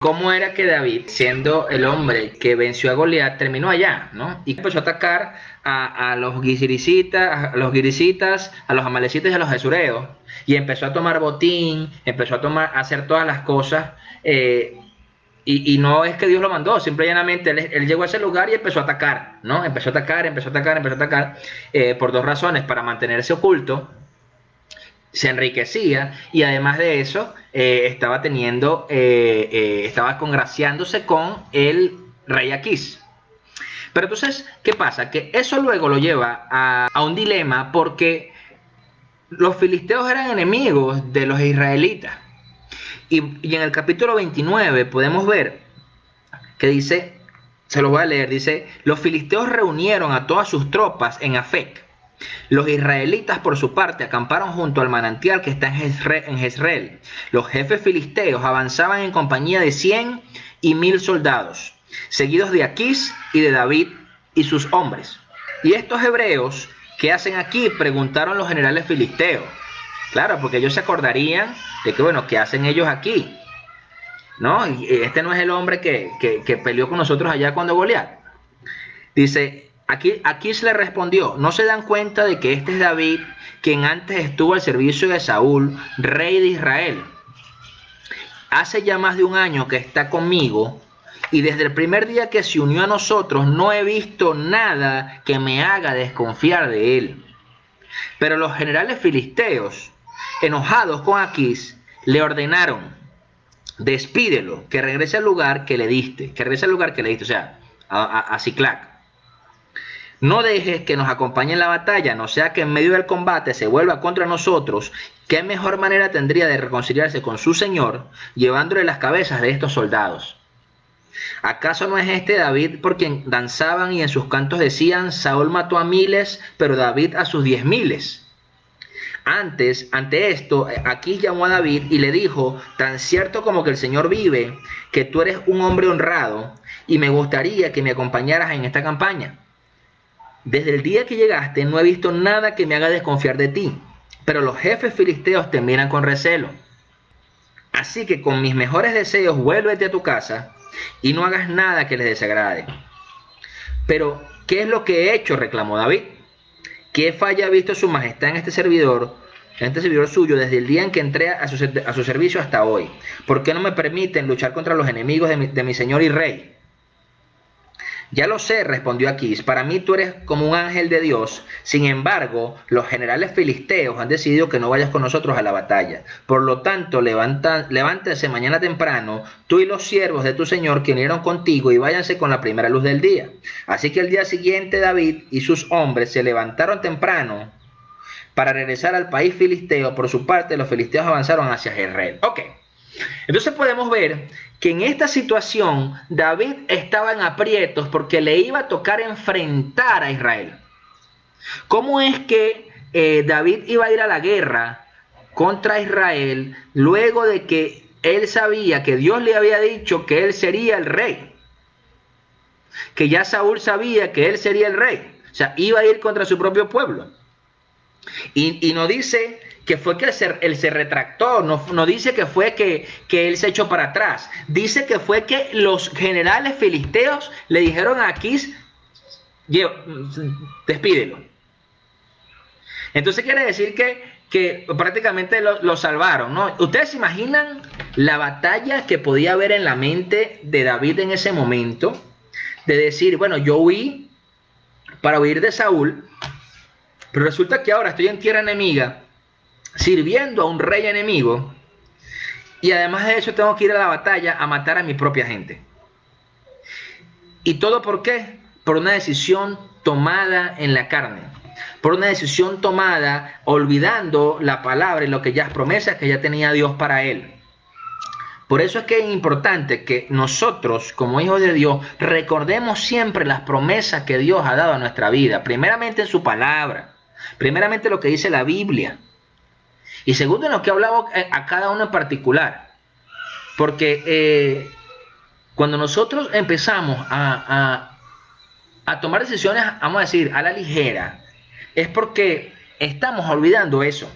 cómo era que David, siendo el hombre que venció a Goliat, terminó allá, ¿no? Y empezó a atacar a los giricitas, a los amalecitas y a los jesureos. Y empezó a tomar botín, empezó a hacer todas las cosas. Y no es que Dios lo mandó, simple y llanamente él llegó a ese lugar y empezó a atacar, ¿no? Empezó a atacar, por dos razones: para mantenerse oculto, se enriquecía, y además de eso estaba congraciándose con el rey Aquís. Pero entonces, ¿qué pasa? Que eso luego lo lleva a un dilema, porque los filisteos eran enemigos de los israelitas. Y en el capítulo 29 podemos ver que dice, se lo voy a leer, dice: los filisteos reunieron a todas sus tropas en Afec. Los israelitas, por su parte, acamparon junto al manantial que está en Jezreel. Los jefes filisteos avanzaban en compañía de 100 y 1000 soldados, seguidos de Aquís y de David y sus hombres. ¿Y estos hebreos qué hacen aquí?, preguntaron los generales filisteos. Claro, porque ellos se acordarían de que, bueno, ¿qué hacen ellos aquí? ¿No? Este no es el hombre que peleó con nosotros allá cuando Goliat. Dice, Aquís le respondió: ¿no se dan cuenta de que este es David, quien antes estuvo al servicio de Saúl, rey de Israel? Hace ya más de un año que está conmigo, y desde el primer día que se unió a nosotros no he visto nada que me haga desconfiar de él. Pero los generales filisteos, enojados con Aquís, le ordenaron: despídelo, que regrese al lugar que le diste, o sea, a Siclac. No dejes que nos acompañe en la batalla, no sea que en medio del combate se vuelva contra nosotros. ¿Qué mejor manera tendría de reconciliarse con su señor llevándole las cabezas de estos soldados? ¿Acaso no es este David por quien danzaban y en sus cantos decían: Saúl mató a miles, pero David a sus 10,000? Ante esto, Aquís llamó a David y le dijo: tan cierto como que el Señor vive, que tú eres un hombre honrado, y me gustaría que me acompañaras en esta campaña. Desde el día que llegaste no he visto nada que me haga desconfiar de ti, pero los jefes filisteos te miran con recelo. Así que con mis mejores deseos vuélvete a tu casa y no hagas nada que les desagrade. Pero, ¿qué es lo que he hecho?, reclamó David. ¿Qué falla ha visto su majestad en este servidor suyo desde el día en que entré a su servicio hasta hoy? ¿Por qué no me permiten luchar contra los enemigos de mi señor y rey? Ya lo sé, respondió Aquís, para mí tú eres como un ángel de Dios. Sin embargo, los generales filisteos han decidido que no vayas con nosotros a la batalla. Por lo tanto, levántense mañana temprano, tú y los siervos de tu señor que vinieron contigo, y váyanse con la primera luz del día. Así que el día siguiente David y sus hombres se levantaron temprano para regresar al país filisteo. Por su parte, los filisteos avanzaron hacia Jezreel. Ok, entonces podemos ver que en esta situación David estaba en aprietos porque le iba a tocar enfrentar a Israel. ¿Cómo es que David iba a ir a la guerra contra Israel luego de que él sabía que Dios le había dicho que él sería el rey? Que ya Saúl sabía que él sería el rey. O sea, iba a ir contra su propio pueblo. Y no dice que fue que él se retractó, no dice que fue que él se echó para atrás. Dice que fue que los generales filisteos le dijeron a Aquís: despídelo. Entonces quiere decir que prácticamente lo salvaron, ¿no? ¿Ustedes se imaginan la batalla que podía haber en la mente de David en ese momento? De decir, bueno, yo huí para huir de Saúl, pero resulta que ahora estoy en tierra enemiga, sirviendo a un rey enemigo, y además de eso tengo que ir a la batalla a matar a mi propia gente. ¿Y todo por qué? Por una decisión tomada en la carne, por una decisión tomada olvidando la palabra y lo que las promesas que ya tenía Dios para él. Por eso es que es importante que nosotros, como hijos de Dios, recordemos siempre las promesas que Dios ha dado a nuestra vida. Primeramente en su palabra, primeramente lo que dice la Biblia, y segundo en lo que ha hablado a cada uno en particular. Porque cuando nosotros empezamos a tomar decisiones, vamos a decir, a la ligera, es porque estamos olvidando eso.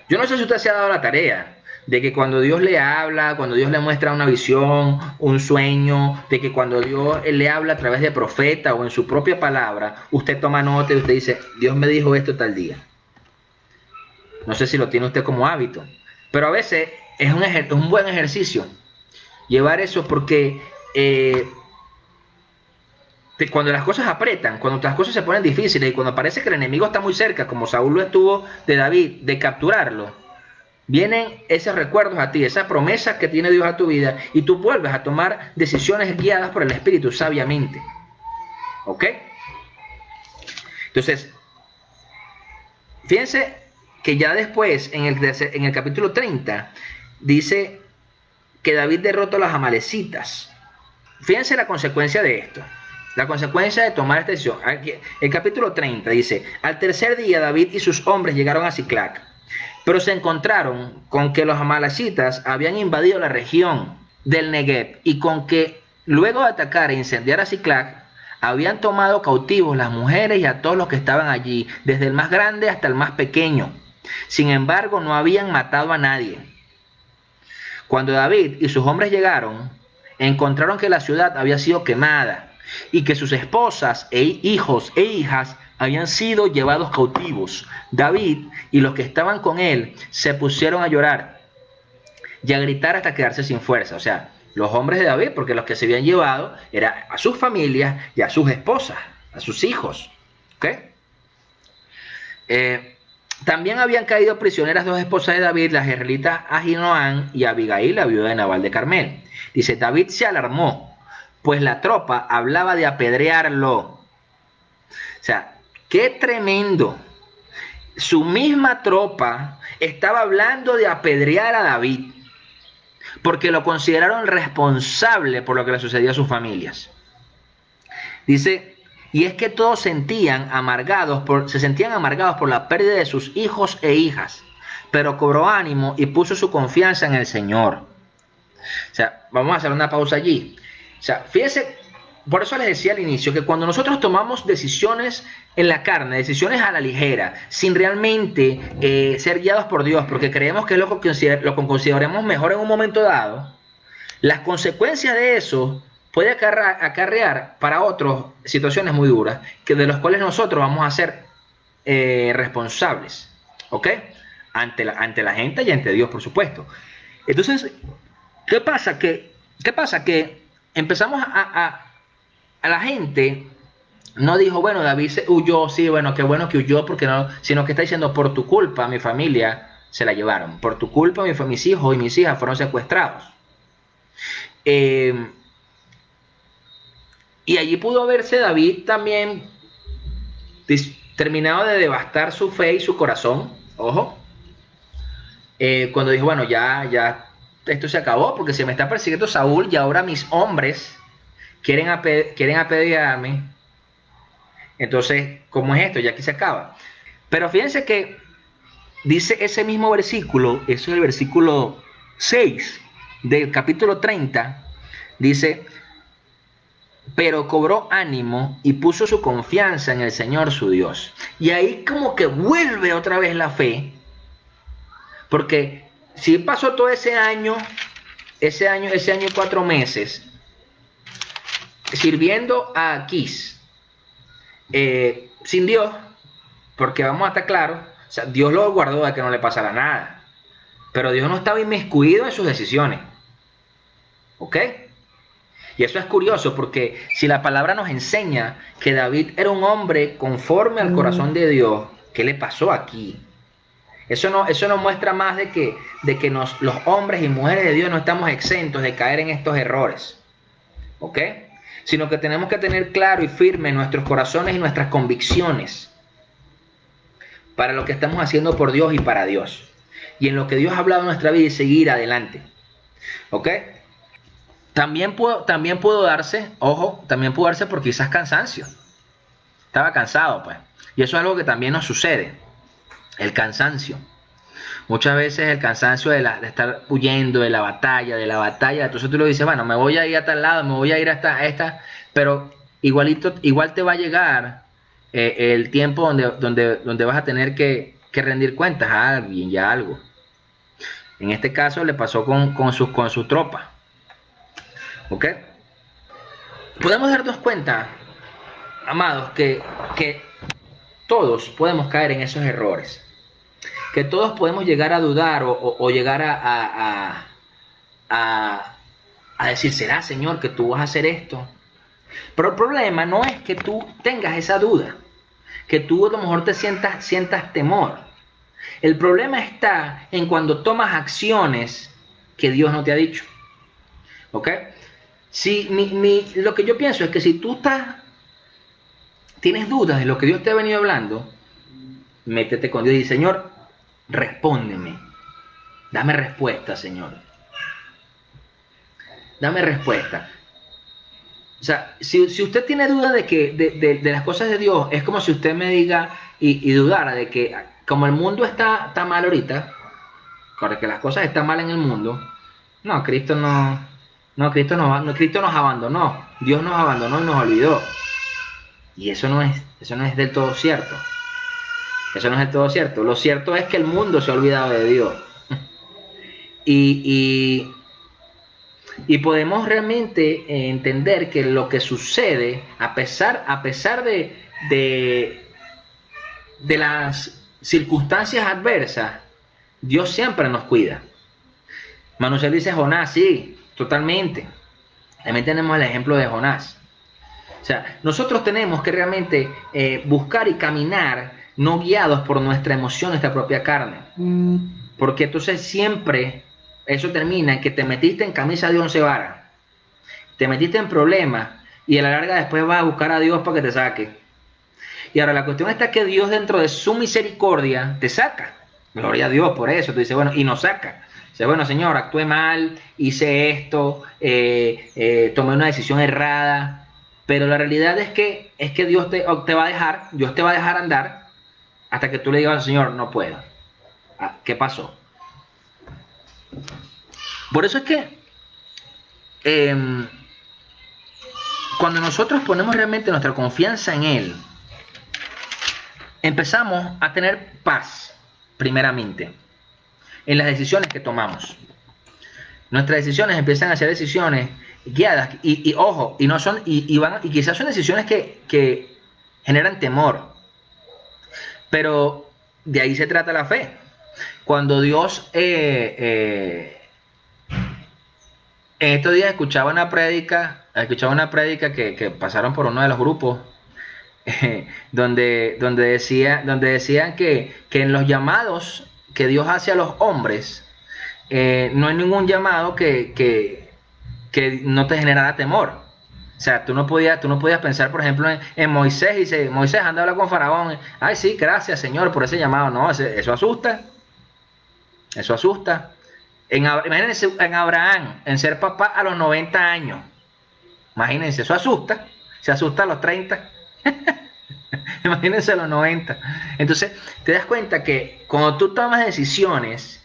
Yo no sé si usted se ha dado la tarea de que cuando Dios le habla, cuando Dios le muestra una visión, un sueño, de que cuando Dios le habla a través de profeta o en su propia palabra, usted toma nota y usted dice, Dios me dijo esto tal día. No sé si lo tiene usted como hábito, pero a veces es un buen ejercicio llevar eso porque cuando las cosas apretan, cuando las cosas se ponen difíciles y cuando parece que el enemigo está muy cerca, como Saúl lo estuvo de David, de capturarlo, vienen esos recuerdos a ti, esa promesa que tiene Dios a tu vida y tú vuelves a tomar decisiones guiadas por el Espíritu sabiamente. ¿Ok? Entonces, fíjense que ya después, en el capítulo 30, dice que David derrotó a los amalecitas. Fíjense la consecuencia de esto. La consecuencia de tomar esta decisión. El capítulo 30 dice, al tercer día David y sus hombres llegaron a Siclac, pero se encontraron con que los amalecitas habían invadido la región del Negev y con que luego de atacar e incendiar a Siclac, habían tomado cautivos las mujeres y a todos los que estaban allí, desde el más grande hasta el más pequeño. Sin embargo, no habían matado a nadie. Cuando David y sus hombres llegaron, encontraron que la ciudad había sido quemada y que sus esposas e hijos e hijas habían sido llevados cautivos. David y los que estaban con él se pusieron a llorar y a gritar hasta quedarse sin fuerza. O sea, los hombres de David, porque los que se habían llevado eran a sus familias y a sus esposas, a sus hijos. ¿Ok? También habían caído prisioneras dos esposas de David, las israelitas Ahinoam y Abigail, la viuda de Nabal de Carmel. Dice, David se alarmó, pues la tropa hablaba de apedrearlo. O sea, qué tremendo. Su misma tropa estaba hablando de apedrear a David, porque lo consideraron responsable por lo que le sucedió a sus familias. Dice, y es que todos se sentían amargados por la pérdida de sus hijos e hijas, pero cobró ánimo y puso su confianza en el Señor. O sea, vamos a hacer una pausa allí. O sea, fíjense, por eso les decía al inicio que cuando nosotros tomamos decisiones en la carne, decisiones a la ligera, sin realmente ser guiados por Dios, porque creemos que es lo que consideremos mejor en un momento dado, las consecuencias de eso puede acarrear para otros situaciones muy duras, de las cuales nosotros vamos a ser responsables, ¿ok? Ante la gente y ante Dios, por supuesto. Entonces, ¿qué pasa? Que empezamos a la gente no dijo, bueno, David huyó, sí, bueno, qué bueno que huyó, porque no, sino que está diciendo, por tu culpa mi familia se la llevaron, por tu culpa mis hijos y mis hijas fueron secuestrados. Y allí pudo verse David también terminado de devastar su fe y su corazón, ojo, cuando dijo, bueno, ya esto se acabó, porque se me está persiguiendo Saúl y ahora mis hombres quieren apedrearme. Entonces, ¿cómo es esto? Ya aquí se acaba. Pero fíjense que dice ese mismo versículo, eso es el versículo 6 del capítulo 30, dice, pero cobró ánimo y puso su confianza en el Señor su Dios. Y ahí como que vuelve otra vez la fe, porque si pasó todo ese año y 4 meses, sirviendo a Aquís, sin Dios, porque vamos a estar claros, o sea, Dios lo guardó de que no le pasara nada, pero Dios no estaba inmiscuido en sus decisiones, ¿ok? Y eso es curioso, porque si la palabra nos enseña que David era un hombre conforme al corazón de Dios, ¿qué le pasó aquí? Eso nos muestra más de que los hombres y mujeres de Dios no estamos exentos de caer en estos errores, ¿ok? Sino que tenemos que tener claro y firme nuestros corazones y nuestras convicciones para lo que estamos haciendo por Dios y para Dios, y en lo que Dios ha hablado en nuestra vida y seguir adelante, ¿ok? También pudo darse, ojo, también pudo darse por quizás cansancio. Estaba cansado, pues. Y eso es algo que también nos sucede, el cansancio. Muchas veces el cansancio de estar huyendo de la batalla, entonces tú lo dices, bueno, me voy a ir a tal lado, me voy a ir a esta, pero igual te va a llegar el tiempo donde vas a tener que rendir cuentas a alguien y a algo. En este caso le pasó con sus tropas. ¿Ok? Podemos darnos cuenta, amados, que todos podemos caer en esos errores. Que todos podemos llegar a dudar o llegar a decir, ¿será, Señor, que tú vas a hacer esto? Pero el problema no es que tú tengas esa duda, que tú a lo mejor te sientas temor. El problema está en cuando tomas acciones que Dios no te ha dicho. ¿Ok? Si, lo que yo pienso es que si tú tienes dudas de lo que Dios te ha venido hablando, métete con Dios y dice, Señor, respóndeme. Dame respuesta, Señor. Dame respuesta. O sea, si usted tiene duda de las cosas de Dios, es como si usted me diga y dudara de que como el mundo está mal ahorita, que las cosas están mal en el mundo, no, Cristo Cristo nos abandonó, Dios nos abandonó y nos olvidó. Y eso no es del todo cierto. Eso no es del todo cierto. Lo cierto es que el mundo se ha olvidado de Dios. Y podemos realmente entender que lo que sucede, a pesar de las circunstancias adversas, Dios siempre nos cuida. Manuel dice Jonás, sí, totalmente. También tenemos el ejemplo de Jonás. O sea, nosotros tenemos que realmente buscar y caminar no guiados por nuestra emoción, nuestra propia carne. Porque entonces siempre eso termina en que te metiste en camisa de 11 varas, te metiste en problemas y a la larga después vas a buscar a Dios para que te saque. Y ahora la cuestión está que Dios dentro de su misericordia te saca. Gloria a Dios por eso. Tú dices, bueno, y nos saca. Dice, bueno, Señor, actué mal, hice esto, tomé una decisión errada. Pero la realidad es que Dios te va a dejar andar hasta que tú le digas al Señor, no puedo. ¿Qué pasó? Por eso es que cuando nosotros ponemos realmente nuestra confianza en Él, empezamos a tener paz, primeramente, en las decisiones que tomamos. Nuestras decisiones empiezan a ser decisiones guiadas y ojo, y no son y quizás son decisiones que generan temor. Pero de ahí se trata la fe. Cuando Dios en estos días escuchaba una prédica que pasaron por uno de los grupos donde decían que en los llamados que Dios hace a los hombres no hay ningún llamado que no te generara temor. O sea, tú no podías pensar, por ejemplo, en Moisés y dice, Moisés, anda a hablar con Faraón. Ay, sí, gracias, Señor, por ese llamado. No, eso asusta. Eso asusta. Imagínense en Abraham, en ser papá a los 90 años. Imagínense, eso asusta. Se asusta a los 30. Imagínense a los 90. Entonces, te das cuenta que cuando tú tomas decisiones,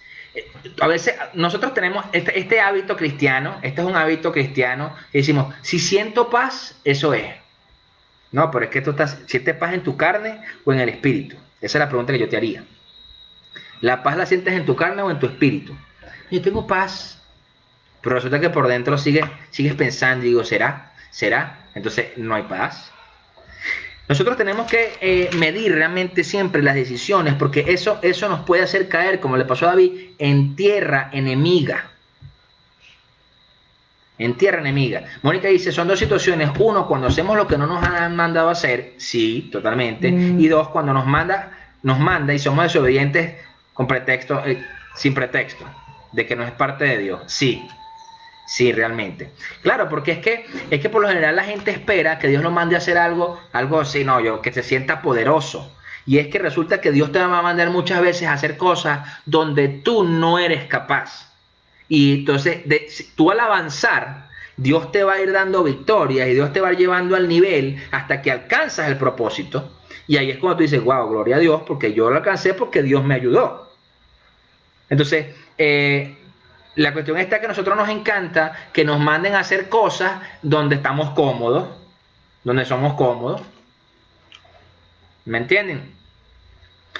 a veces nosotros tenemos este hábito cristiano, este es un hábito cristiano, que decimos, si siento paz, eso es. No, pero es que tú sientes paz en tu carne o en el espíritu. Esa es la pregunta que yo te haría. ¿La paz la sientes en tu carne o en tu espíritu? Yo tengo paz, pero resulta que por dentro sigues pensando y digo, ¿será? Entonces no hay paz. Nosotros tenemos que medir realmente siempre las decisiones, porque eso nos puede hacer caer, como le pasó a David, en tierra enemiga. En tierra enemiga. Mónica dice, son dos situaciones. Uno, cuando hacemos lo que no nos han mandado a hacer, sí, totalmente. Y dos, cuando nos manda y somos desobedientes con pretexto, sin pretexto, de que no es parte de Dios. Sí, realmente. Claro, porque es que por lo general la gente espera que Dios nos mande a hacer algo así, que se sienta poderoso. Y es que resulta que Dios te va a mandar muchas veces a hacer cosas donde tú no eres capaz. Y entonces, tú al avanzar, Dios te va a ir dando victorias y Dios te va a ir llevando al nivel hasta que alcanzas el propósito. Y ahí es cuando tú dices, wow, gloria a Dios, porque yo lo alcancé porque Dios me ayudó. Entonces, la cuestión está que a nosotros nos encanta que nos manden a hacer cosas donde estamos cómodos, donde somos cómodos. ¿Me entienden?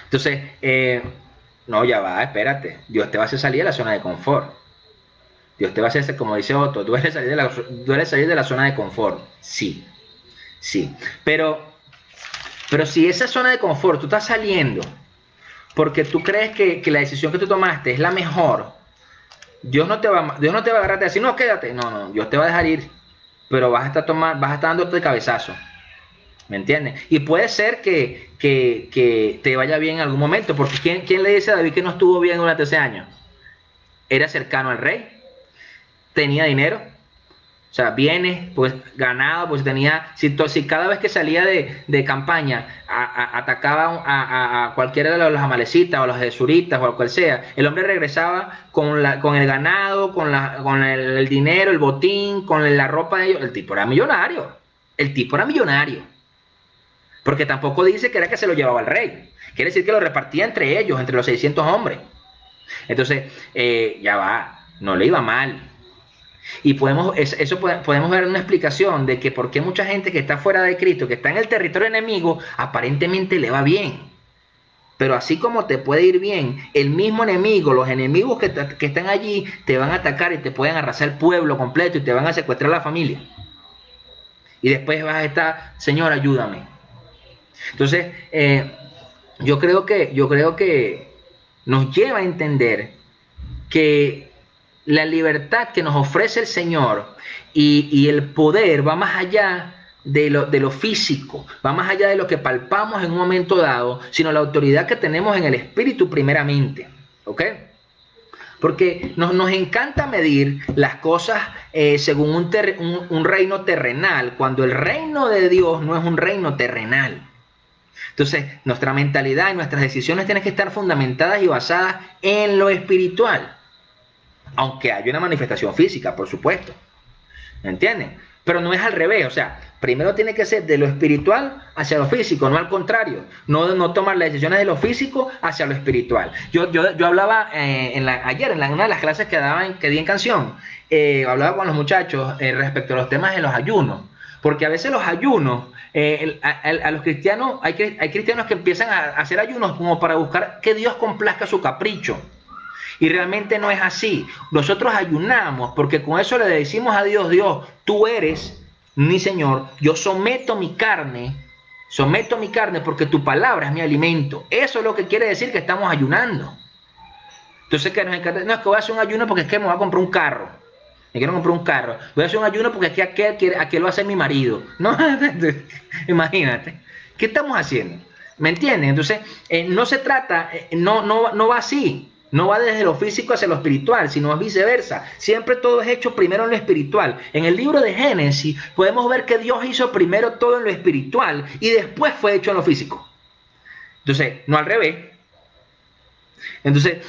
Entonces, No, ya va, espérate. Dios te va a hacer salir de la zona de confort. Dios te va a hacer, como dice Otto, duele salir de la zona de confort. Sí, sí. Pero si esa zona de confort tú estás saliendo porque tú crees que la decisión que tú tomaste es la mejor, Dios no te va a agarrar y decir, no, quédate. No, no, Dios te va a dejar ir. Pero vas a estar dándote el cabezazo. ¿Me entiendes? Y puede ser que te vaya bien en algún momento, porque ¿quién le dice a David que no estuvo bien durante ese año? Era cercano al rey, tenía dinero, o sea, bienes, pues ganado, pues tenía, si cada vez que salía de campaña atacaba a cualquiera de los amalecitas o los jesuritas o cual sea, el hombre regresaba con el ganado, con el dinero, el botín, con la ropa de ellos. El tipo era millonario. El tipo era millonario. Porque tampoco dice que era que se lo llevaba al rey. Quiere decir que lo repartía entre ellos, entre los 600 hombres. Entonces, ya va, no le iba mal. Y podemos ver una explicación de que por qué mucha gente que está fuera de Cristo, que está en el territorio enemigo, aparentemente le va bien. Pero así como te puede ir bien, el mismo enemigo, los enemigos que están allí, te van a atacar y te pueden arrasar el pueblo completo y te van a secuestrar la familia. Y después vas a estar, Señor, ayúdame. Entonces, yo creo que nos lleva a entender que la libertad que nos ofrece el Señor y el poder va más allá de lo físico, va más allá de lo que palpamos en un momento dado, sino la autoridad que tenemos en el Espíritu primeramente. ¿Ok? Porque nos encanta medir las cosas según un reino terrenal, cuando el reino de Dios no es un reino terrenal. Entonces, nuestra mentalidad y nuestras decisiones tienen que estar fundamentadas y basadas en lo espiritual. Aunque haya una manifestación física, por supuesto. ¿Me entienden? Pero no es al revés. O sea, primero tiene que ser de lo espiritual hacia lo físico, no al contrario. No tomar las decisiones de lo físico hacia lo espiritual. Yo hablaba ayer en una de las clases que di en canción, hablaba con los muchachos respecto a los temas de los ayunos. Porque a veces los ayunos, a los cristianos, hay cristianos que empiezan a hacer ayunos como para buscar que Dios complazca su capricho. Y realmente no es así. Nosotros ayunamos porque con eso le decimos a Dios, Dios, tú eres mi Señor, yo someto mi carne porque tu palabra es mi alimento. Eso es lo que quiere decir que estamos ayunando. Entonces, que nos encanta, no es que voy a hacer un ayuno porque es que me voy a comprar un carro. Me quiero comprar un carro. Voy a hacer un ayuno porque es que aquel lo va a hacer mi marido. No, imagínate. ¿Qué estamos haciendo? ¿Me entiendes? Entonces, no se trata, no va así. No va desde lo físico hacia lo espiritual, sino es viceversa. Siempre todo es hecho primero en lo espiritual. En el libro de Génesis podemos ver que Dios hizo primero todo en lo espiritual y después fue hecho en lo físico. Entonces, no al revés. Entonces,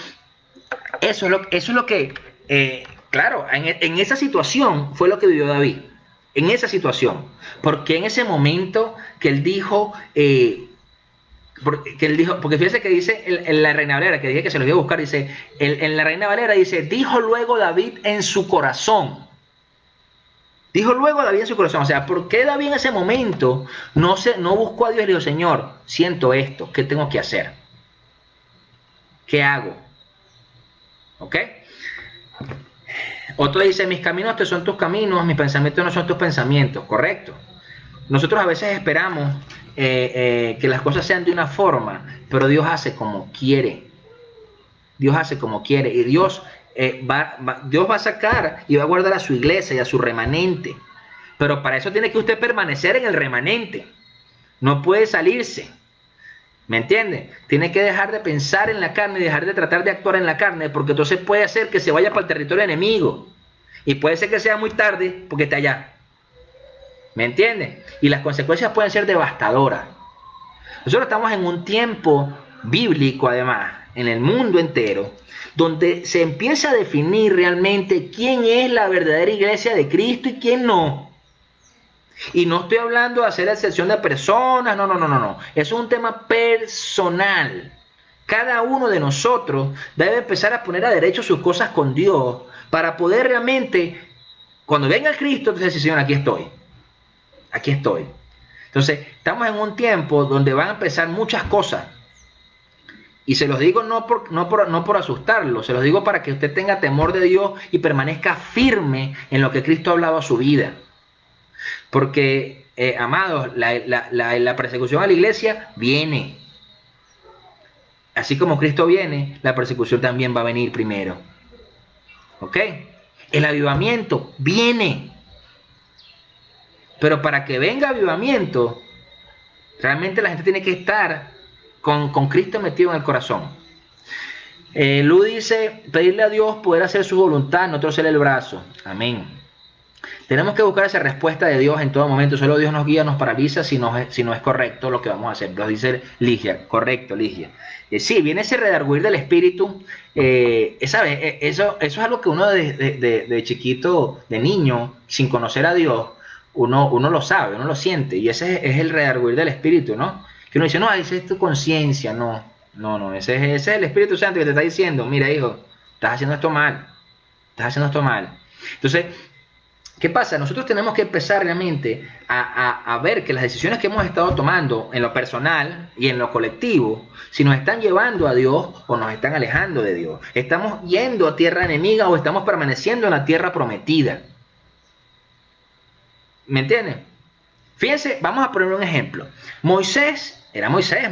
eso es lo que, claro, en esa situación fue lo que vivió David. En esa situación. Porque en ese momento que él dijo... porque fíjese que dice en la Reina Valera, que dije que se lo iba a buscar, dice, en la Reina Valera dice, dijo luego David en su corazón. Dijo luego David en su corazón. O sea, ¿por qué David en ese momento no buscó a Dios y le dijo, Señor, siento esto, ¿qué tengo que hacer? ¿Qué hago? ¿Ok? Otro dice, mis caminos te son tus caminos, mis pensamientos no son tus pensamientos. Correcto. Nosotros a veces esperamos que las cosas sean de una forma, pero Dios hace como quiere. Dios hace como quiere. Y Dios va a sacar y va a guardar a su iglesia y a su remanente. Pero para eso tiene que usted permanecer en el remanente. No puede salirse. ¿Me entiende? Tiene que dejar de pensar en la carne y dejar de tratar de actuar en la carne, porque entonces puede hacer que se vaya para el territorio enemigo. Y puede ser que sea muy tarde porque está allá. ¿Me entiendes? Y las consecuencias pueden ser devastadoras. Nosotros estamos en un tiempo bíblico, además, en el mundo entero, donde se empieza a definir realmente quién es la verdadera iglesia de Cristo y quién no. Y no estoy hablando de hacer excepción de personas, no. Eso es un tema personal. Cada uno de nosotros debe empezar a poner a derecho sus cosas con Dios para poder realmente, cuando venga Cristo, entonces decir, Señor, aquí estoy. Aquí estoy. Entonces, estamos en un tiempo donde van a empezar muchas cosas Y se los digo no por asustarlo, se los digo para que usted tenga temor de Dios y permanezca firme en lo que Cristo ha hablado a su vida. Porque, amados, la persecución a la iglesia viene. Así como Cristo viene, la persecución también va a venir primero. ¿Ok? El avivamiento viene. Pero para que venga avivamiento, realmente la gente tiene que estar con Cristo metido en el corazón. Lu dice, pedirle a Dios poder hacer su voluntad, no torcer el brazo. Amén. Tenemos que buscar esa respuesta de Dios en todo momento. Solo Dios nos guía, nos paraliza si no es correcto lo que vamos a hacer. Lo dice Ligia. Correcto, Ligia. Sí, viene ese redarguir del espíritu. ¿Sabes? Eso es algo que uno de chiquito, de niño, sin conocer a Dios, uno lo sabe, uno lo siente. Y ese es el redarguir del espíritu, ¿no? Que uno dice, no, esa es tu conciencia. No, ese es el Espíritu Santo que te está diciendo, mira, hijo, estás haciendo esto mal. Entonces, ¿qué pasa? Nosotros tenemos que empezar realmente a ver que las decisiones que hemos estado tomando en lo personal y en lo colectivo, si nos están llevando a Dios o nos están alejando de Dios. Estamos yendo a tierra enemiga o estamos permaneciendo en la tierra prometida. ¿Me entienden? Fíjense, vamos a poner un ejemplo. Moisés es Moisés.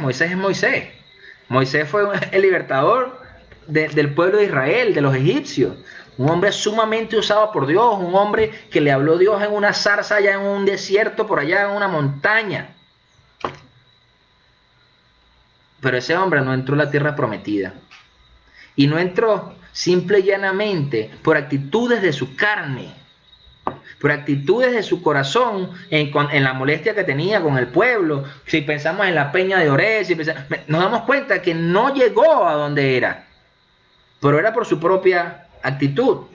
Moisés fue el libertador del pueblo de Israel, de los egipcios. Un hombre sumamente usado por Dios, un hombre que le habló Dios en una zarza allá en un desierto, por allá en una montaña. Pero ese hombre no entró a la tierra prometida. Y no entró simple y llanamente por actitudes de su carne, por actitudes de su corazón, en la molestia que tenía con el pueblo. Si pensamos en la peña de Oreb, nos damos cuenta que no llegó a donde era, pero era por su propia actitud.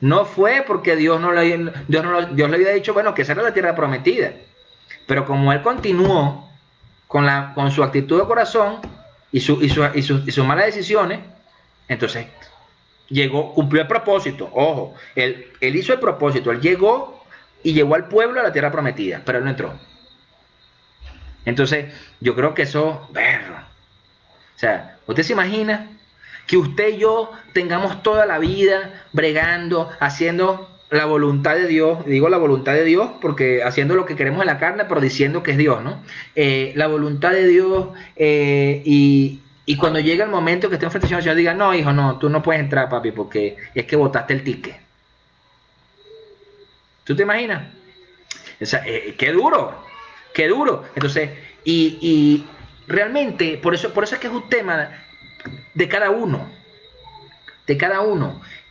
No fue porque Dios le había dicho, bueno, que esa era la tierra prometida. Pero como él continuó con su actitud de corazón y sus malas decisiones, entonces cumplió el propósito. Ojo, él hizo el propósito, él llegó y llevó al pueblo a la tierra prometida, pero él no entró. Entonces, yo creo que eso, o sea, ¿usted se imagina que usted y yo tengamos toda la vida bregando, haciendo la voluntad de Dios? Digo la voluntad de Dios porque haciendo lo que queremos en la carne, pero diciendo que es Dios, ¿no? La voluntad de Dios, y cuando llega el momento que esté enfrente del Señor, diga, no, hijo, no, tú no puedes entrar, papi, porque es que botaste el ticket. ¿Tú te imaginas? O sea, qué duro. Entonces, y realmente, por eso es que es un tema de cada uno.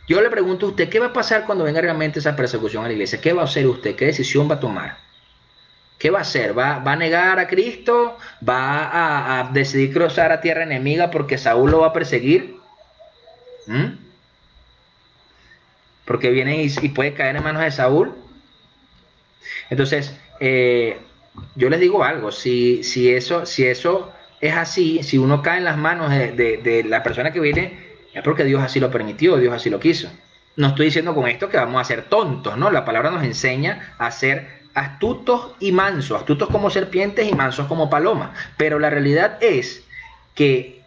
Yo le pregunto a usted, ¿qué va a pasar cuando venga realmente esa persecución a la iglesia? ¿Qué va a hacer usted? ¿Qué decisión va a tomar? ¿Qué va a hacer? ¿Va a negar a Cristo? ¿Va a decidir cruzar a tierra enemiga porque Saúl lo va a perseguir? Porque viene y puede caer en manos de Saúl. Entonces, yo les digo algo, si eso es así, si uno cae en las manos de la persona que viene, es porque Dios así lo permitió, Dios así lo quiso. No estoy diciendo con esto que vamos a ser tontos, ¿no? La palabra nos enseña a ser astutos y mansos, astutos como serpientes y mansos como palomas. Pero la realidad es que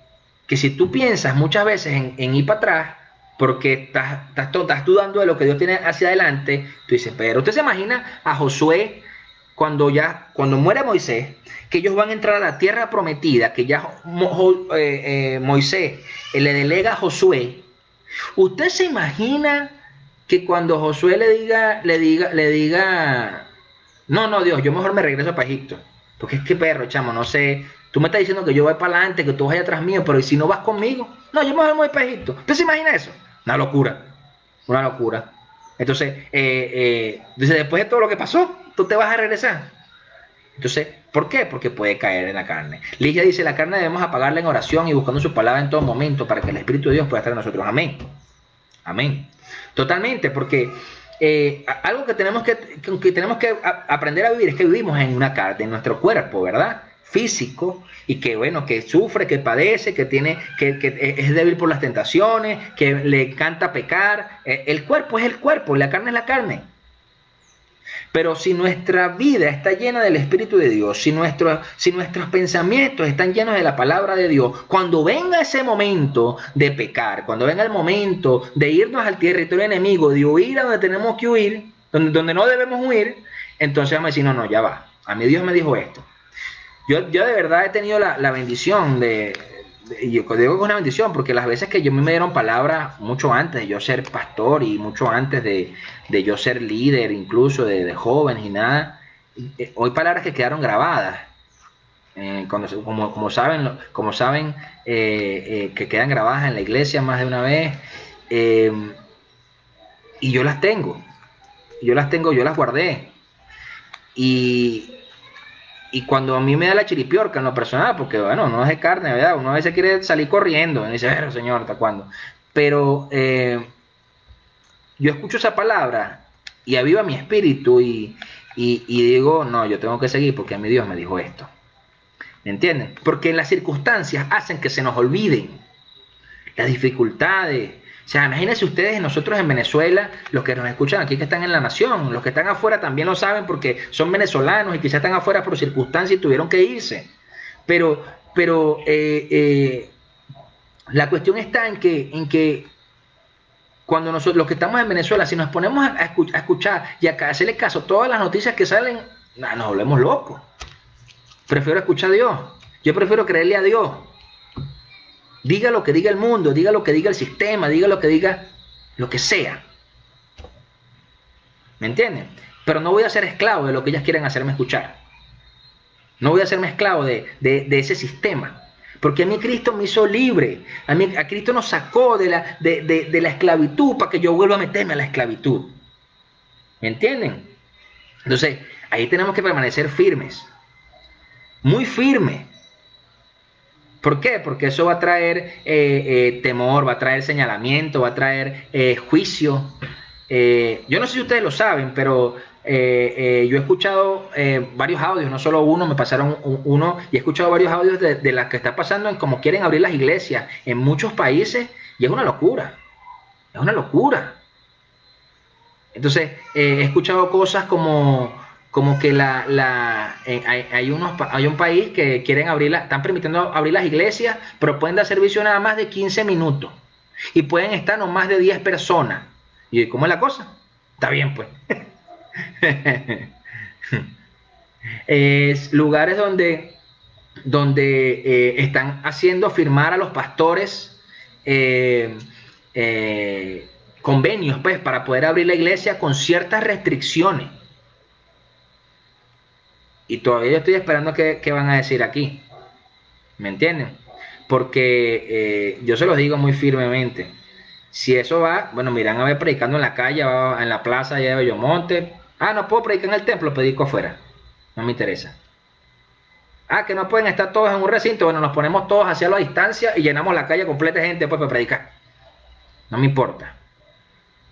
si tú piensas muchas veces en ir para atrás, porque estás dudando de lo que Dios tiene hacia adelante, tú dices, pero usted se imagina a Josué cuando muere Moisés, que ellos van a entrar a la tierra prometida, que ya Moisés le delega a Josué. ¿Usted se imagina que cuando Josué le diga, no, Dios, yo mejor me regreso para Egipto? Porque es que perro, chamo, no sé, tú me estás diciendo que yo voy para adelante, que tú vas allá atrás mío, pero ¿y si no vas conmigo? No, yo mejor me voy para Egipto. ¿Usted se imagina eso? Una locura. Entonces, después de todo lo que pasó, tú te vas a regresar. Entonces, ¿por qué? Porque puede caer en la carne. Ligia dice, la carne debemos apagarla en oración y buscando su palabra en todo momento para que el Espíritu de Dios pueda estar en nosotros. Amén. Totalmente, porque algo que tenemos que aprender a vivir es que vivimos en una carne, en nuestro cuerpo, ¿verdad? Físico, y que bueno, que sufre, que padece, que es débil por las tentaciones, que le encanta pecar. El cuerpo es el cuerpo, la carne es la carne. Pero si nuestra vida está llena del Espíritu de Dios, si nuestros pensamientos están llenos de la palabra de Dios, cuando venga ese momento de pecar, cuando venga el momento de irnos al territorio enemigo, de huir a donde tenemos que huir, donde no debemos huir, entonces vamos a decir, no, ya va. A mí Dios me dijo esto. Yo de verdad he tenido la bendición y yo digo que es una bendición porque las veces que me dieron palabras mucho antes de yo ser pastor y mucho antes de yo ser líder incluso de jóvenes y nada, hoy palabras que quedaron grabadas, como saben que quedan grabadas en la iglesia más de una vez, y yo las tengo, yo las guardé, y cuando a mí me da la chiripiorca en lo personal, porque bueno, no es de carne, ¿verdad? Uno a veces quiere salir corriendo y dice, pero Señor, ¿hasta cuándo? Pero yo escucho esa palabra y aviva mi espíritu y digo, no, yo tengo que seguir porque a mi Dios me dijo esto. ¿Me entienden? Porque las circunstancias hacen que se nos olviden las dificultades. O sea, imagínense ustedes, nosotros en Venezuela, los que nos escuchan aquí que están en la nación, los que están afuera también lo saben porque son venezolanos y quizás están afuera por circunstancias y tuvieron que irse. Pero la cuestión está en que cuando nosotros, los que estamos en Venezuela, si nos ponemos a escuchar y a hacerle caso a todas las noticias que salen, nos volvemos locos. Prefiero escuchar a Dios. Yo prefiero creerle a Dios. Diga lo que diga el mundo, diga lo que diga el sistema, diga lo que diga lo que sea. ¿Me entienden? Pero no voy a ser esclavo de lo que ellas quieren hacerme escuchar. No voy a hacerme esclavo de ese sistema. Porque a mí Cristo me hizo libre. A Cristo nos sacó de la esclavitud para que yo vuelva a meterme a la esclavitud. ¿Me entienden? Entonces, ahí tenemos que permanecer firmes. Muy firmes. ¿Por qué? Porque eso va a traer temor, va a traer señalamiento, va a traer juicio. Yo no sé si ustedes lo saben, pero yo he escuchado varios audios, no solo uno, me pasaron uno, y he escuchado varios audios de las que está pasando en cómo quieren abrir las iglesias en muchos países, y es una locura. Es una locura. Entonces, he escuchado cosas como que hay un país que quieren están permitiendo abrir las iglesias, pero pueden dar servicio nada más de 15 minutos. Y pueden estar no más de 10 personas. ¿Y cómo es la cosa? Está bien, pues. Es lugares donde están haciendo firmar a los pastores convenios, pues, para poder abrir la iglesia con ciertas restricciones. Y todavía yo estoy esperando qué van a decir aquí. ¿Me entienden? Porque yo se los digo muy firmemente. Si eso va, bueno, me irán a ver predicando en la calle, en la plaza allá de Bellomonte. No puedo predicar en el templo, predico afuera. No me interesa. Que no pueden estar todos en un recinto. Bueno, nos ponemos todos hacia la distancia y llenamos la calle completa de gente después para predicar. No me importa.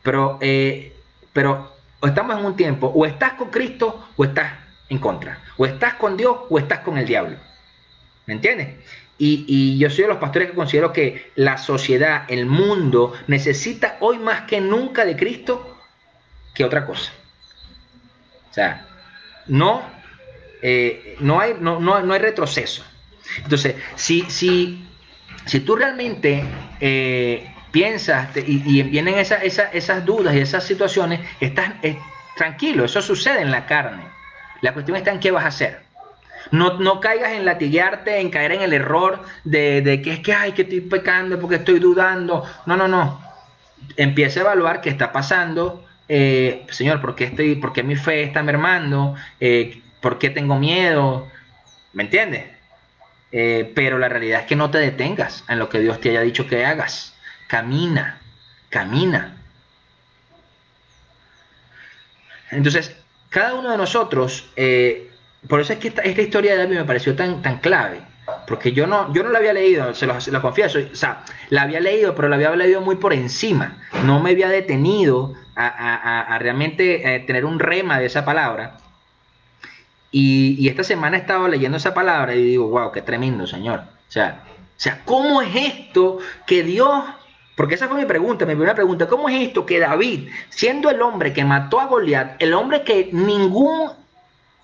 Pero o estamos en un tiempo, o estás con Cristo o estás en contra. O estás con Dios o estás con el diablo. ¿Me entiendes? Y yo soy de los pastores que considero que la sociedad, el mundo, necesita hoy más que nunca de Cristo que otra cosa. O sea, no hay retroceso. Entonces, si tú realmente piensas y vienen esas dudas y esas situaciones, estás tranquilo, eso sucede en la carne. La cuestión está en qué vas a hacer. No caigas en latiguearte, en caer en el error de que es que estoy pecando porque estoy dudando. No. Empieza a evaluar qué está pasando. Señor, ¿por qué mi fe está mermando? ¿Por qué tengo miedo? ¿Me entiendes? Pero la realidad es que no te detengas en lo que Dios te haya dicho que hagas. Camina. Entonces, cada uno de nosotros, por eso es que esta historia de David me pareció tan clave, porque yo no la había leído, se lo confieso, o sea, la había leído, pero la había leído muy por encima, no me había detenido a realmente tener un rema de esa palabra, y esta semana he estado leyendo esa palabra y digo, wow, qué tremendo, Señor, o sea, ¿cómo es esto que Dios Porque esa fue mi pregunta, mi primera pregunta. ¿Cómo es esto que David, siendo el hombre que mató a Goliat, el hombre que ningún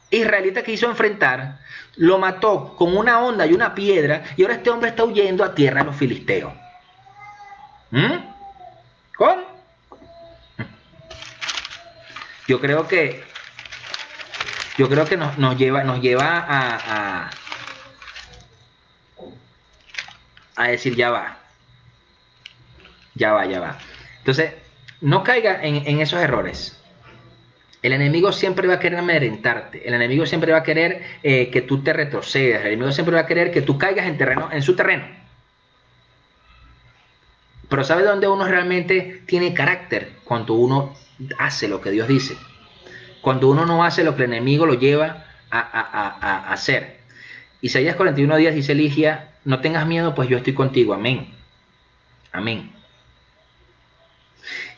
israelita quiso enfrentar, lo mató con una honda y una piedra, y ahora este hombre está huyendo a tierra de los filisteos? ¿Cómo? Yo creo que nos lleva a decir, ya va. Entonces, no caiga en esos errores. El enemigo siempre va a querer amedrentarte. El enemigo siempre va a querer que tú te retrocedas. El enemigo siempre va a querer que tú caigas en su terreno. Pero ¿sabe dónde uno realmente tiene carácter? Cuando uno hace lo que Dios dice. Cuando uno no hace lo que el enemigo lo lleva a hacer. Isaías 41:10 dice Ligia, no tengas miedo, pues yo estoy contigo. Amén. Amén.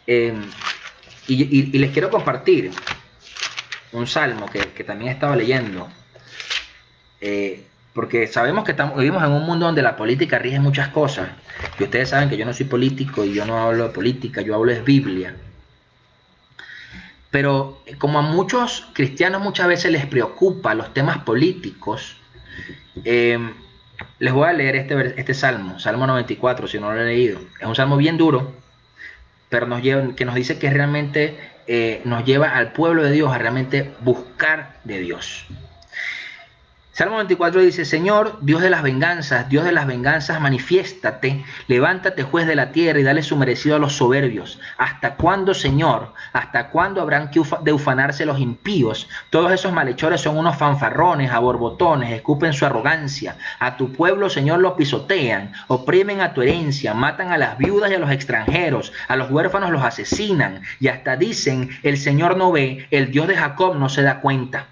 Y les quiero compartir un salmo que también estaba leyendo. Porque sabemos que vivimos en un mundo donde la política rige muchas cosas. Y ustedes saben que yo no soy político y yo no hablo de política, yo hablo de Biblia. Pero como a muchos cristianos muchas veces les preocupa los temas políticos, les voy a leer este salmo, Salmo 94, si no lo he leído. Es un salmo bien duro, pero que nos dice que realmente nos lleva al pueblo de Dios a realmente buscar de Dios. Salmo 24 dice, Señor, Dios de las venganzas, manifiéstate, levántate, juez de la tierra, y dale su merecido a los soberbios. ¿Hasta cuándo, Señor? ¿Hasta cuándo habrán de ufanarse los impíos? Todos esos malhechores son unos fanfarrones, a borbotones, escupen su arrogancia. A tu pueblo, Señor, lo pisotean, oprimen a tu herencia, matan a las viudas y a los extranjeros, a los huérfanos los asesinan, y hasta dicen, el Señor no ve, el Dios de Jacob no se da cuenta.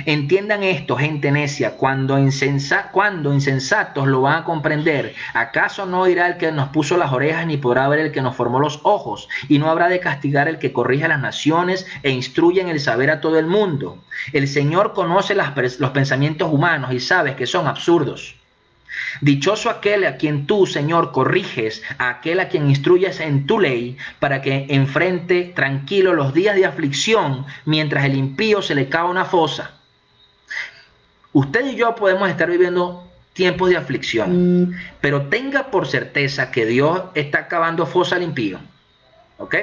Entiendan esto, gente necia, cuando insensatos lo van a comprender. ¿Acaso no oirá el que nos puso las orejas, ni podrá ver el que nos formó los ojos? Y no habrá de castigar el que corrige a las naciones e instruye en el saber a todo el mundo. El Señor conoce los pensamientos humanos y sabe que son absurdos. Dichoso aquel a quien tú, Señor, corriges, a aquel a quien instruyes en tu ley, para que enfrente tranquilo los días de aflicción, mientras el impío se le cava una fosa. Usted y yo podemos estar viviendo tiempos de aflicción, pero tenga por certeza que Dios está cavando fosa al impío. ¿Ok?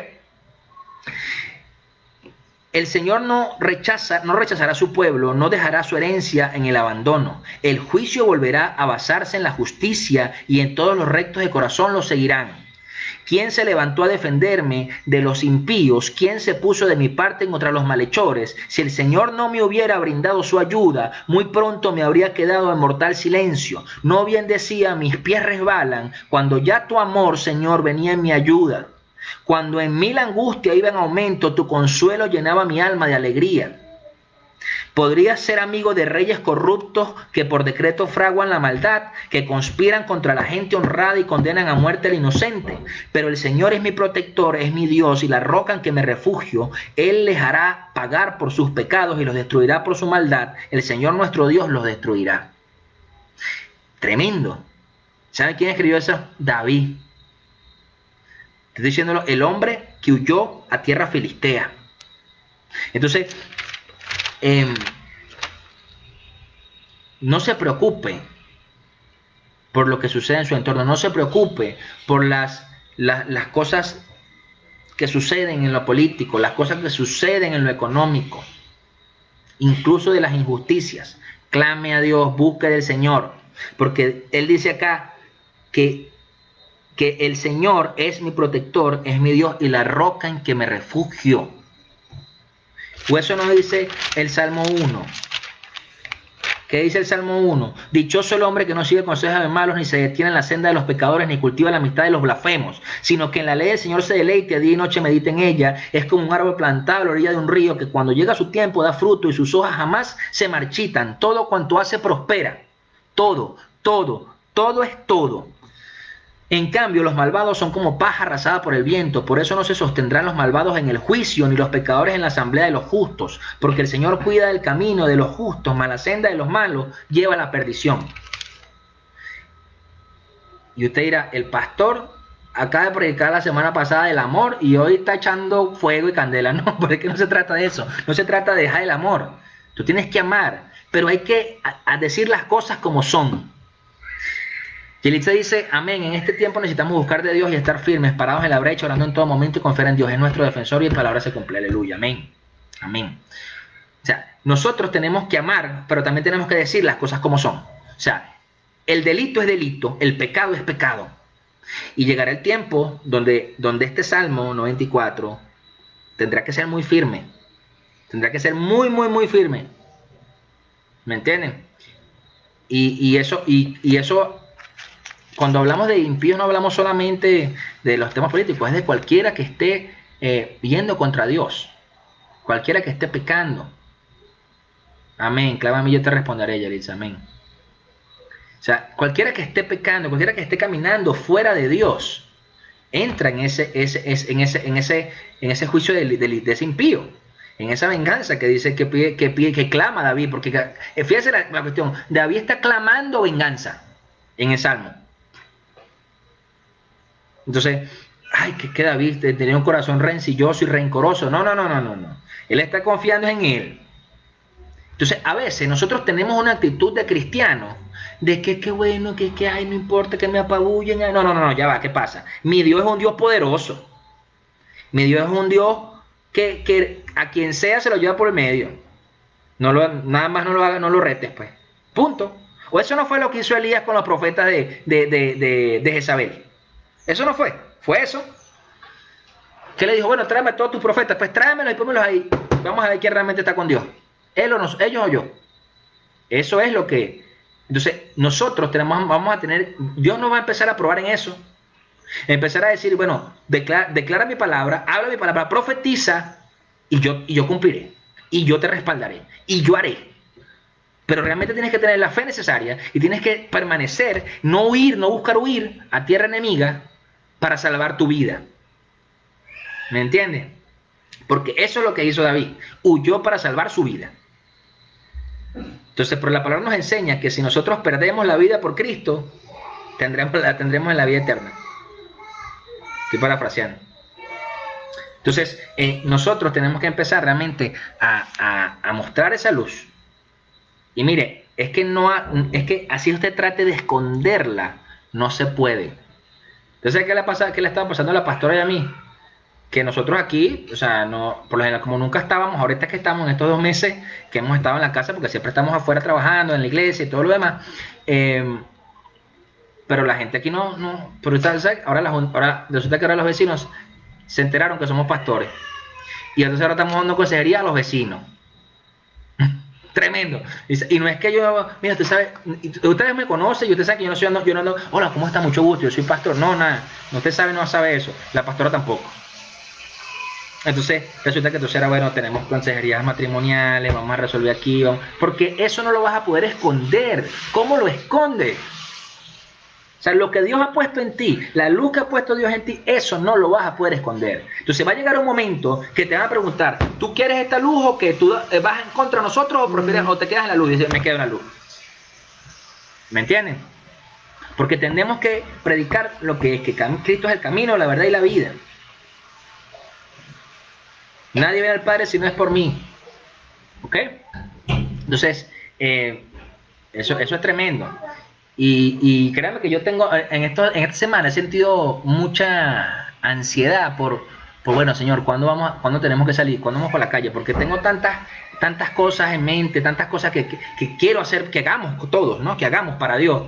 El Señor no rechazará a su pueblo, no dejará su herencia en el abandono. El juicio volverá a basarse en la justicia y en todos los rectos de corazón lo seguirán. ¿Quién se levantó a defenderme de los impíos? ¿Quién se puso de mi parte contra los malhechores? Si el Señor no me hubiera brindado su ayuda, muy pronto me habría quedado en mortal silencio. No bien decía, mis pies resbalan, cuando ya tu amor, Señor, venía en mi ayuda. Cuando en mí la angustia iba en aumento, tu consuelo llenaba mi alma de alegría. Podrías ser amigo de reyes corruptos que por decreto fraguan la maldad, que conspiran contra la gente honrada y condenan a muerte al inocente. Pero el Señor es mi protector, es mi Dios y la roca en que me refugio. Él les hará pagar por sus pecados y los destruirá por su maldad. El Señor nuestro Dios los destruirá. Tremendo. ¿Saben quién escribió eso? David. Estoy diciéndolo, el hombre que huyó a tierra filistea. Entonces, no se preocupe por lo que sucede en su entorno. No se preocupe por las cosas que suceden en lo político, las cosas que suceden en lo económico, incluso de las injusticias. Clame a Dios, busque del Señor, porque Él dice acá que el Señor es mi protector, es mi Dios y la roca en que me refugio. O eso nos dice el Salmo 1. ¿Qué dice el Salmo 1? Dichoso el hombre que no sigue consejos de malos, ni se detiene en la senda de los pecadores, ni cultiva la amistad de los blasfemos, sino que en la ley del Señor se deleite, día y noche medita en ella. Es como un árbol plantado a la orilla de un río, que cuando llega su tiempo da fruto y sus hojas jamás se marchitan. Todo cuanto hace prospera. Todo es todo. En cambio, los malvados son como paja arrasada por el viento. Por eso no se sostendrán los malvados en el juicio, ni los pecadores en la asamblea de los justos. Porque el Señor cuida del camino de los justos, mas la senda de los malos lleva a la perdición. Y usted dirá, el pastor acaba de predicar la semana pasada del amor y hoy está echando fuego y candela. No, porque no se trata de eso. No se trata de dejar el amor. Tú tienes que amar, pero hay que decir las cosas como son. Yelitza dice, amén, en este tiempo necesitamos buscar de Dios y estar firmes, parados en la brecha, orando en todo momento y confiar en Dios. Es nuestro defensor y en palabra se cumple. Aleluya, amén. Amén. O sea, nosotros tenemos que amar, pero también tenemos que decir las cosas como son. O sea, el delito es delito, el pecado es pecado. Y llegará el tiempo donde este Salmo 94 tendrá que ser muy firme. Tendrá que ser muy, muy, muy firme. ¿Me entienden? Y eso, cuando hablamos de impíos no hablamos solamente de los temas políticos, es de cualquiera que esté yendo contra Dios. Cualquiera que esté pecando. Amén. Clávame y yo te responderé, Yaritza. Amén. O sea, cualquiera que esté pecando, cualquiera que esté caminando fuera de Dios, entra en ese juicio de ese impío, en esa venganza que dice que clama David, porque fíjese la cuestión, David está clamando venganza en el Salmo. Entonces, ay, que David tenía un corazón rencilloso y rencoroso. No. Él está confiando en él. Entonces, a veces nosotros tenemos una actitud de cristiano, de que qué bueno, que ay, no importa que me apabullen. No, ya va, ¿qué pasa? Mi Dios es un Dios poderoso. Mi Dios es un Dios que a quien sea se lo lleva por el medio. Nada más no lo haga, no lo retes, pues. Punto. O eso no fue lo que hizo Elías con los profetas de Jezabel. Eso no fue. Fue eso. Que le dijo, bueno, tráeme a todos tus profetas, pues tráemelos y pónmelos ahí. Vamos a ver quién realmente está con Dios. Ellos o yo. Eso es lo que... Entonces, nosotros vamos a tener... Dios nos va a empezar a probar en eso. Empezar a decir, bueno, declara mi palabra, habla mi palabra, profetiza, y yo cumpliré. Y yo te respaldaré. Y yo haré. Pero realmente tienes que tener la fe necesaria y tienes que permanecer, no huir, no buscar huir a tierra enemiga para salvar tu vida. ¿Me entiendes? Porque eso es lo que hizo David. Huyó para salvar su vida. Entonces, pero la palabra nos enseña que si nosotros perdemos la vida por Cristo, la tendremos en la vida eterna. Estoy parafraseando. Entonces, nosotros tenemos que empezar realmente a mostrar esa luz. Y mire, es que así usted trate de esconderla, no se puede. Entonces, ¿qué le estaba pasando a la pastora y a mí? Que nosotros aquí, o sea, no, por lo general, como nunca estábamos, ahorita que estamos en estos 2 meses que hemos estado en la casa, porque siempre estamos afuera trabajando en la iglesia y todo lo demás, pero la gente aquí no, pero ahora resulta que ahora los vecinos se enteraron que somos pastores, y entonces ahora estamos dando consejería a los vecinos. Tremendo. Y no es que yo, mira, ustedes me conocen y ustedes saben que yo no ando, hola, ¿cómo está? Mucho gusto, yo soy pastor. No, nada, usted sabe, no sabe eso, la pastora tampoco. Entonces, resulta que entonces era bueno, tenemos consejerías matrimoniales, vamos a resolver aquí, porque eso no lo vas a poder esconder. ¿Cómo lo escondes? O sea, lo que Dios ha puesto en ti, la luz que ha puesto Dios en ti, eso no lo vas a poder esconder. Entonces va a llegar un momento que te van a preguntar, ¿tú quieres esta luz o que tú vas en contra de nosotros o prefieres o te quedas en la luz? Y dices, me quedo en la luz. ¿Me entienden? Porque tenemos que predicar lo que es, que Cristo es el camino, la verdad y la vida. Nadie viene al Padre si no es por mí. ¿Ok? Entonces, eso es tremendo. Y créanme que yo tengo, en esta semana he sentido mucha ansiedad por bueno, Señor, ¿cuándo tenemos que salir? ¿Cuándo vamos por la calle? Porque tengo tantas cosas en mente, tantas cosas que quiero hacer, que hagamos todos, ¿no? Que hagamos para Dios.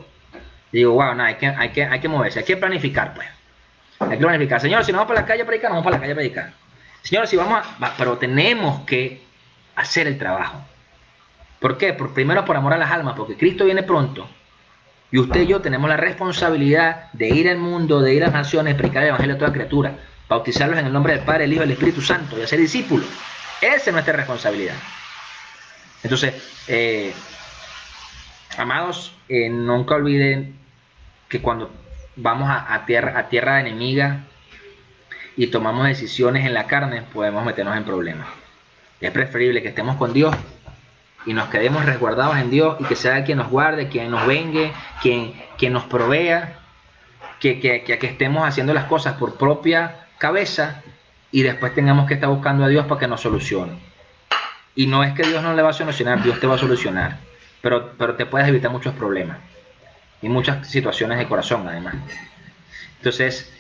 Y digo, wow, no, hay que moverse, hay que planificar, pues. Hay que planificar. Señor, si no vamos para la calle a predicar, no vamos para la calle a predicar. Señor, si pero tenemos que hacer el trabajo. ¿Por qué? Primero por amor a las almas, porque Cristo viene pronto. Y usted y yo tenemos la responsabilidad de ir al mundo, de ir a las naciones, predicar el evangelio a toda criatura, bautizarlos en el nombre del Padre, el Hijo y el Espíritu Santo y hacer discípulos. Esa es nuestra responsabilidad. Entonces, amados, nunca olviden que cuando vamos a tierra enemiga y tomamos decisiones en la carne, podemos meternos en problemas. Es preferible que estemos con Dios y nos quedemos resguardados en Dios y que sea quien nos guarde, quien nos vengue, quien nos provea, que estemos haciendo las cosas por propia cabeza y después tengamos que estar buscando a Dios para que nos solucione. Y no es que Dios no le va a solucionar, Dios te va a solucionar, pero te puedes evitar muchos problemas y muchas situaciones de corazón además. Entonces,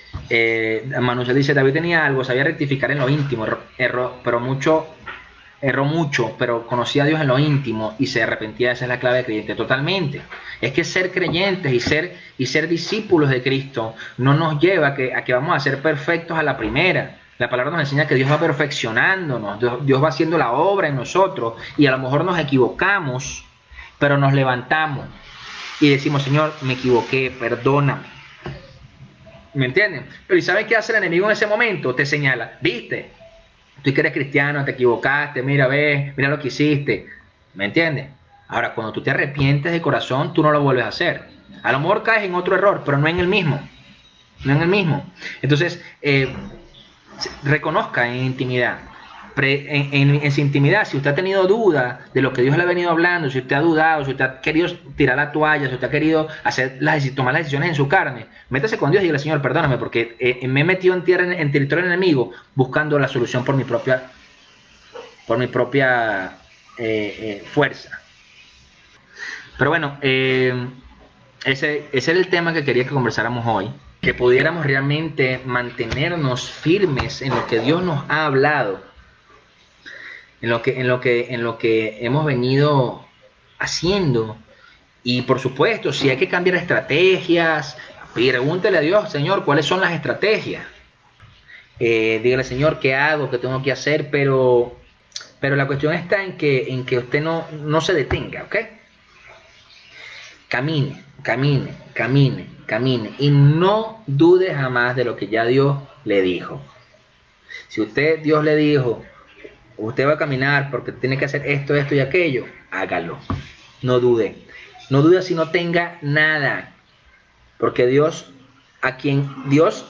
Manuel dice, David tenía algo, sabía rectificar en lo íntimo, erró mucho, pero conocía a Dios en lo íntimo y se arrepentía. Esa es la clave de creyente, totalmente. Es que ser creyentes y ser discípulos de Cristo no nos lleva a que vamos a ser perfectos a la primera. La palabra nos enseña que Dios va perfeccionándonos, Dios va haciendo la obra en nosotros y a lo mejor nos equivocamos, pero nos levantamos y decimos, Señor, me equivoqué, perdóname. ¿Me entienden? Pero ¿y saben qué hace el enemigo en ese momento? Te señala, ¿viste? Tú que eres cristiano, te equivocaste, mira, mira lo que hiciste. ¿Me entiendes? Ahora, cuando tú te arrepientes de corazón, tú no lo vuelves a hacer. A lo mejor caes en otro error, pero no en el mismo. No en el mismo. Entonces, reconozca en intimidad. En su intimidad, si usted ha tenido duda de lo que Dios le ha venido hablando, si usted ha dudado, si usted ha querido tirar la toalla, si usted ha querido tomar las decisiones en su carne, métase con Dios y dígale, Señor, perdóname, porque me he metido en territorio enemigo buscando la solución por mi propia fuerza. Pero bueno, ese era el tema que quería que conversáramos hoy, que pudiéramos realmente mantenernos firmes en lo que Dios nos ha hablado, en lo que hemos venido haciendo. Y por supuesto, si hay que cambiar estrategias, pregúntele a Dios, Señor, ¿cuáles son las estrategias? Dígale, Señor, ¿qué hago? ¿Qué tengo que hacer? Pero la cuestión está en que usted no se detenga, ¿ok? Camine y no dude jamás de lo que ya Dios le dijo. Si Dios le dijo, usted va a caminar porque tiene que hacer esto y aquello, hágalo. No dude. No dude si no tenga nada. Porque a quien Dios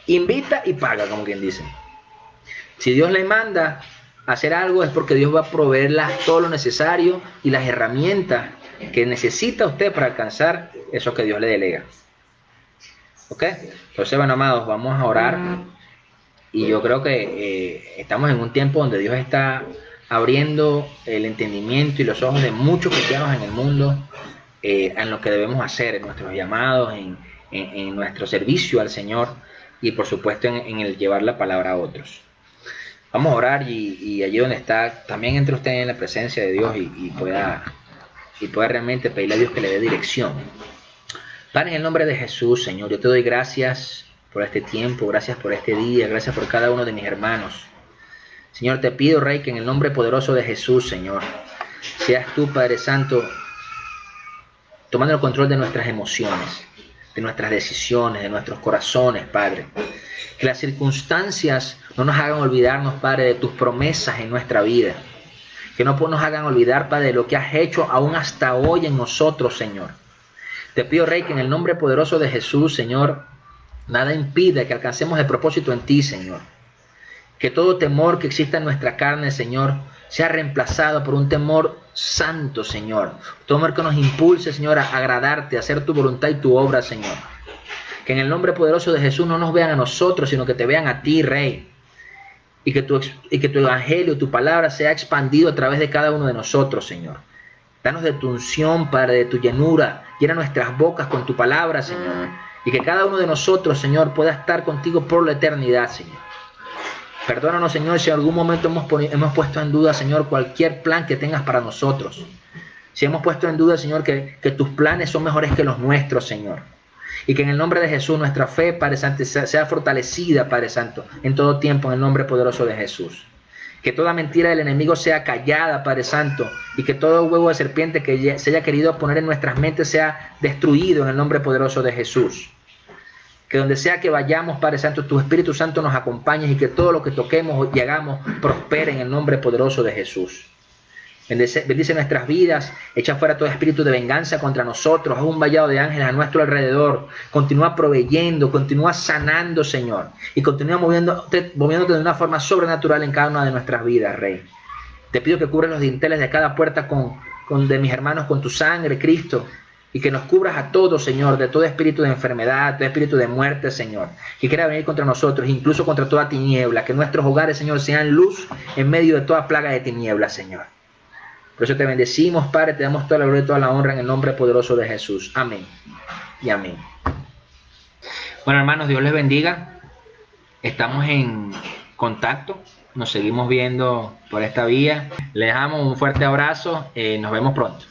invita y paga, como quien dice. Si Dios le manda a hacer algo es porque Dios va a proveerle todo lo necesario y las herramientas que necesita usted para alcanzar eso que Dios le delega. ¿Ok? Entonces, bueno, amados, vamos a orar. Y yo creo que estamos en un tiempo donde Dios está abriendo el entendimiento y los ojos de muchos cristianos en el mundo en lo que debemos hacer, en nuestros llamados, en nuestro servicio al Señor y por supuesto en el llevar la palabra a otros. Vamos a orar y allí donde está, también entre usted en la presencia de Dios y pueda realmente pedirle a Dios que le dé dirección. Padre, en el nombre de Jesús, Señor, yo te doy gracias por este tiempo, gracias por este día, gracias por cada uno de mis hermanos. Señor, te pido, Rey, que en el nombre poderoso de Jesús, Señor, seas tú, Padre Santo, tomando el control de nuestras emociones, de nuestras decisiones, de nuestros corazones, Padre. Que las circunstancias no nos hagan olvidarnos, Padre, de tus promesas en nuestra vida. Que no nos hagan olvidar, Padre, de lo que has hecho aún hasta hoy en nosotros, Señor. Te pido, Rey, que en el nombre poderoso de Jesús, Señor, nada impide que alcancemos el propósito en ti, Señor. Que todo temor que exista en nuestra carne, Señor, sea reemplazado por un temor santo, Señor. Un temor que nos impulse, Señor, a agradarte, a hacer tu voluntad y tu obra, Señor. Que en el nombre poderoso de Jesús no nos vean a nosotros, sino que te vean a ti, Rey. Y que tu evangelio, tu palabra sea expandido a través de cada uno de nosotros, Señor. Danos de tu unción, Padre, de tu llenura. Llena nuestras bocas con tu palabra, Señor. Y que cada uno de nosotros, Señor, pueda estar contigo por la eternidad, Señor. Perdónanos, Señor, si en algún momento hemos puesto en duda, Señor, cualquier plan que tengas para nosotros. Si hemos puesto en duda, Señor, que tus planes son mejores que los nuestros, Señor. Y que en el nombre de Jesús nuestra fe, Padre Santo, sea fortalecida, Padre Santo, en todo tiempo, en el nombre poderoso de Jesús. Que toda mentira del enemigo sea callada, Padre Santo, y que todo huevo de serpiente que se haya querido poner en nuestras mentes sea destruido en el nombre poderoso de Jesús. Que donde sea que vayamos, Padre Santo, tu Espíritu Santo nos acompañe y que todo lo que toquemos y hagamos prospere en el nombre poderoso de Jesús. Bendice nuestras vidas, echa fuera todo espíritu de venganza contra nosotros, haz un vallado de ángeles a nuestro alrededor, continúa proveyendo, continúa sanando, Señor, y continúa moviéndote de una forma sobrenatural en cada una de nuestras vidas, Rey. Te pido que cubres los dinteles de cada puerta de mis hermanos con tu sangre, Cristo, y que nos cubras a todos, Señor, de todo espíritu de enfermedad, todo espíritu de muerte, Señor, que quiera venir contra nosotros, incluso contra toda tiniebla, que nuestros hogares, Señor, sean luz en medio de toda plaga de tinieblas, Señor. Por eso te bendecimos, Padre, te damos toda la gloria y toda la honra en el nombre poderoso de Jesús. Amén y amén. Bueno, hermanos, Dios les bendiga. Estamos en contacto, nos seguimos viendo por esta vía. Les damos un fuerte abrazo, nos vemos pronto.